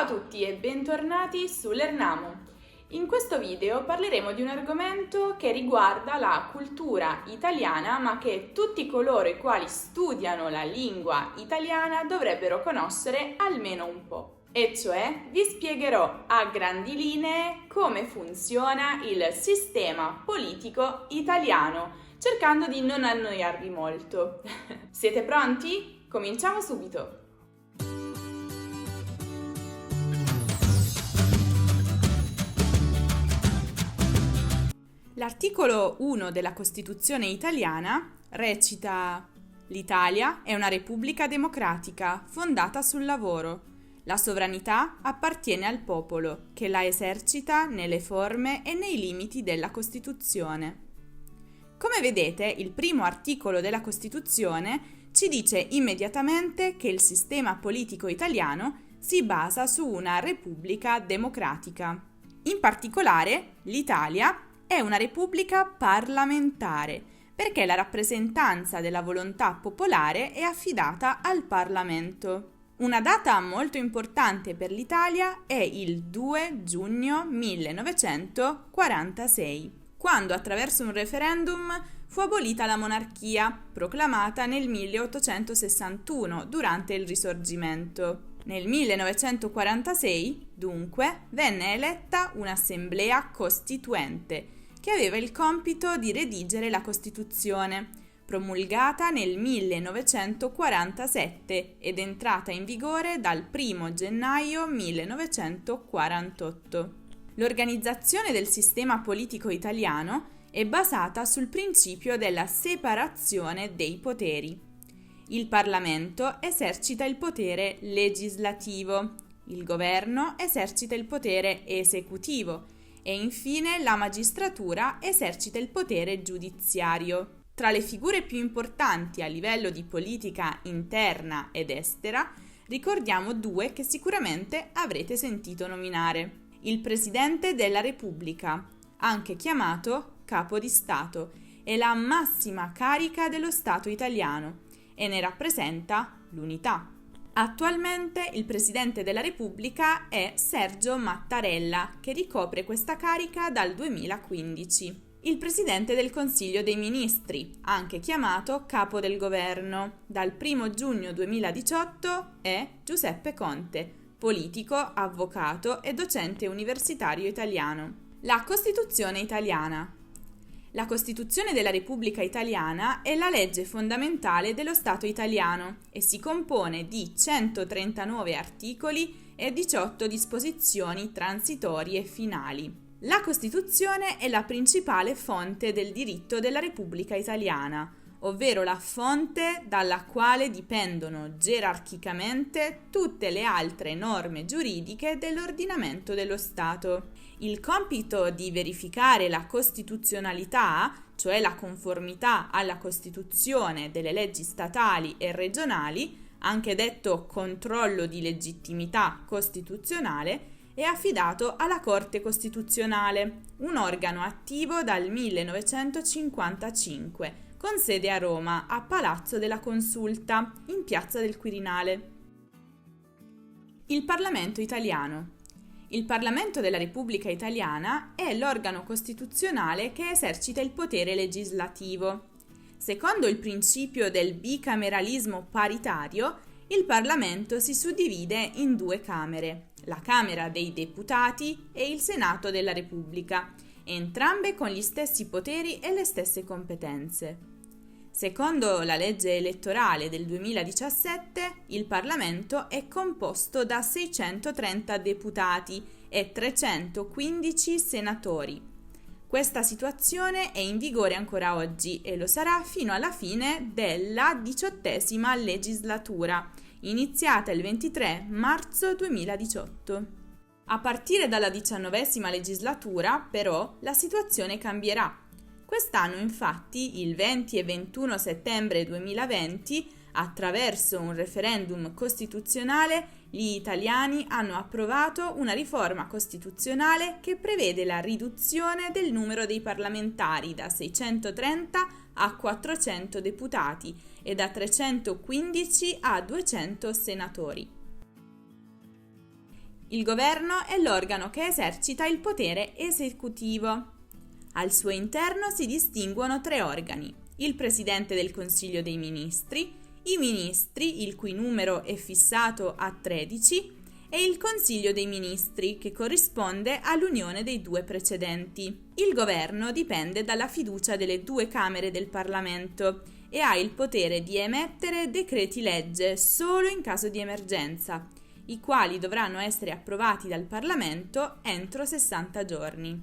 Ciao a tutti e bentornati su Lernamo. In questo video parleremo di un argomento che riguarda la cultura italiana, ma che tutti coloro i quali studiano la lingua italiana dovrebbero conoscere almeno un po'. E cioè vi spiegherò a grandi linee come funziona il sistema politico italiano, cercando di non annoiarvi molto. Siete pronti? Cominciamo subito! L'articolo 1 della Costituzione italiana recita: «L'Italia è una repubblica democratica fondata sul lavoro. La sovranità appartiene al popolo, che la esercita nelle forme e nei limiti della Costituzione». Come vedete, il primo articolo della Costituzione ci dice immediatamente che il sistema politico italiano si basa su una repubblica democratica. In particolare, l'Italia è una repubblica parlamentare, perché la rappresentanza della volontà popolare è affidata al Parlamento. Una data molto importante per l'Italia è il 2 giugno 1946, quando attraverso un referendum fu abolita la monarchia, proclamata nel 1861 durante il Risorgimento. Nel 1946, dunque, venne eletta un'assemblea costituente che aveva il compito di redigere la Costituzione, promulgata nel 1947 ed entrata in vigore dal 1 gennaio 1948. L'organizzazione del sistema politico italiano è basata sul principio della separazione dei poteri. Il Parlamento esercita il potere legislativo, il governo esercita il potere esecutivo e infine la magistratura esercita il potere giudiziario. Tra le figure più importanti a livello di politica interna ed estera, ricordiamo due che sicuramente avrete sentito nominare. Il Presidente della Repubblica, anche chiamato Capo di Stato, è la massima carica dello Stato italiano e ne rappresenta l'unità. Attualmente il Presidente della Repubblica è Sergio Mattarella, che ricopre questa carica dal 2015. Il Presidente del Consiglio dei Ministri, anche chiamato Capo del Governo, dal 1 giugno 2018 è Giuseppe Conte, politico, avvocato e docente universitario italiano. La Costituzione italiana. La Costituzione della Repubblica Italiana è la legge fondamentale dello Stato italiano e si compone di 139 articoli e 18 disposizioni transitorie e finali. La Costituzione è la principale fonte del diritto della Repubblica Italiana, ovvero la fonte dalla quale dipendono gerarchicamente tutte le altre norme giuridiche dell'ordinamento dello Stato. Il compito di verificare la costituzionalità, cioè la conformità alla Costituzione delle leggi statali e regionali, anche detto controllo di legittimità costituzionale, è affidato alla Corte Costituzionale, un organo attivo dal 1955, con sede a Roma, a Palazzo della Consulta, in Piazza del Quirinale. Il Parlamento italiano. Il Parlamento della Repubblica Italiana è l'organo costituzionale che esercita il potere legislativo. Secondo il principio del bicameralismo paritario, il Parlamento si suddivide in due camere, la Camera dei Deputati e il Senato della Repubblica, entrambe con gli stessi poteri e le stesse competenze. Secondo la legge elettorale del 2017, il Parlamento è composto da 630 deputati e 315 senatori. Questa situazione è in vigore ancora oggi e lo sarà fino alla fine della 18ª legislatura, iniziata il 23 marzo 2018. A partire dalla 19ª legislatura, però, la situazione cambierà. Quest'anno, infatti, il 20 e 21 settembre 2020, attraverso un referendum costituzionale, gli italiani hanno approvato una riforma costituzionale che prevede la riduzione del numero dei parlamentari da 630 a 400 deputati e da 315 a 200 senatori. Il governo è l'organo che esercita il potere esecutivo. Al suo interno si distinguono 3 organi: il Presidente del Consiglio dei Ministri, i Ministri, il cui numero è fissato a 13, e il Consiglio dei Ministri, che corrisponde all'unione dei 2 precedenti. Il governo dipende dalla fiducia delle 2 Camere del Parlamento e ha il potere di emettere decreti legge solo in caso di emergenza, i quali dovranno essere approvati dal Parlamento entro 60 giorni.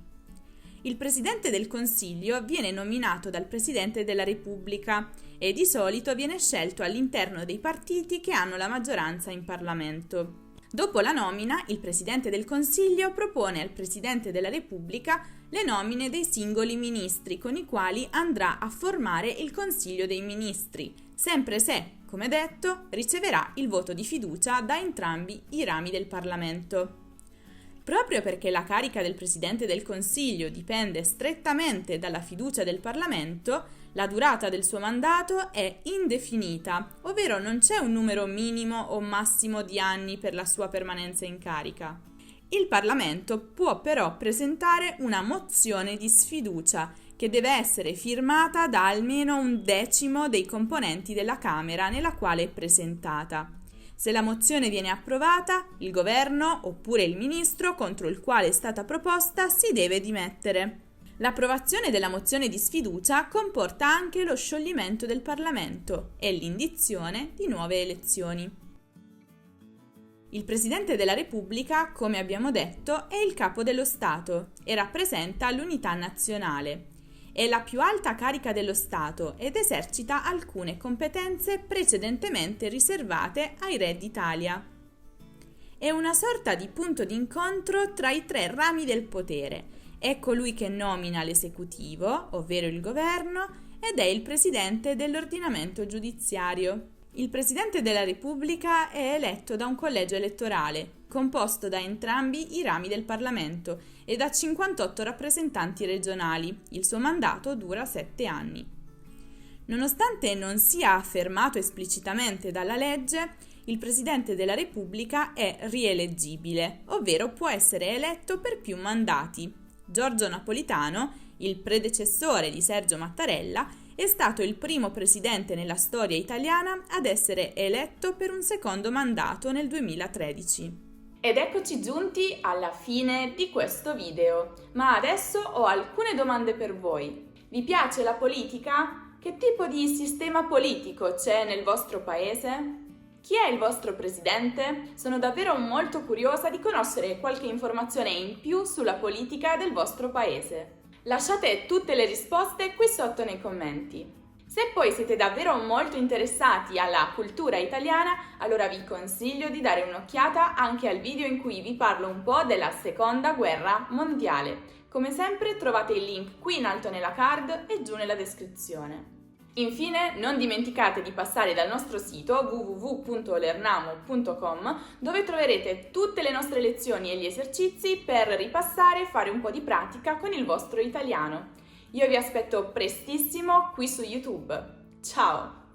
Il Presidente del Consiglio viene nominato dal Presidente della Repubblica e di solito viene scelto all'interno dei partiti che hanno la maggioranza in Parlamento. Dopo la nomina, il Presidente del Consiglio propone al Presidente della Repubblica le nomine dei singoli ministri con i quali andrà a formare il Consiglio dei Ministri, sempre se, come detto, riceverà il voto di fiducia da entrambi i rami del Parlamento. Proprio perché la carica del Presidente del Consiglio dipende strettamente dalla fiducia del Parlamento, la durata del suo mandato è indefinita, ovvero non c'è un numero minimo o massimo di anni per la sua permanenza in carica. Il Parlamento può però presentare una mozione di sfiducia che deve essere firmata da almeno 1/10 dei componenti della Camera nella quale è presentata. Se la mozione viene approvata, il governo oppure il ministro contro il quale è stata proposta si deve dimettere. L'approvazione della mozione di sfiducia comporta anche lo scioglimento del Parlamento e l'indizione di nuove elezioni. Il Presidente della Repubblica, come abbiamo detto, è il capo dello Stato e rappresenta l'unità nazionale. È la più alta carica dello Stato ed esercita alcune competenze precedentemente riservate ai re d'Italia. È una sorta di punto d'incontro tra i 3 rami del potere. È colui che nomina l'esecutivo, ovvero il governo, ed è il presidente dell'ordinamento giudiziario. Il Presidente della Repubblica è eletto da un collegio elettorale, composto da entrambi i rami del Parlamento e da 58 rappresentanti regionali. Il suo mandato dura 7 anni. Nonostante non sia affermato esplicitamente dalla legge, il Presidente della Repubblica è rieleggibile, ovvero può essere eletto per più mandati. Giorgio Napolitano, il predecessore di Sergio Mattarella, è stato il primo presidente nella storia italiana ad essere eletto per un secondo mandato nel 2013. Ed eccoci giunti alla fine di questo video, ma adesso ho alcune domande per voi. Vi piace la politica? Che tipo di sistema politico c'è nel vostro paese? Chi è il vostro presidente? Sono davvero molto curiosa di conoscere qualche informazione in più sulla politica del vostro paese. Lasciate tutte le risposte qui sotto nei commenti. Se poi siete davvero molto interessati alla cultura italiana, allora vi consiglio di dare un'occhiata anche al video in cui vi parlo un po' della Seconda Guerra Mondiale. Come sempre trovate il link qui in alto nella card e giù nella descrizione. Infine, non dimenticate di passare dal nostro sito www.olernamo.com, dove troverete tutte le nostre lezioni e gli esercizi per ripassare e fare un po' di pratica con il vostro italiano. Io vi aspetto prestissimo qui su YouTube. Ciao!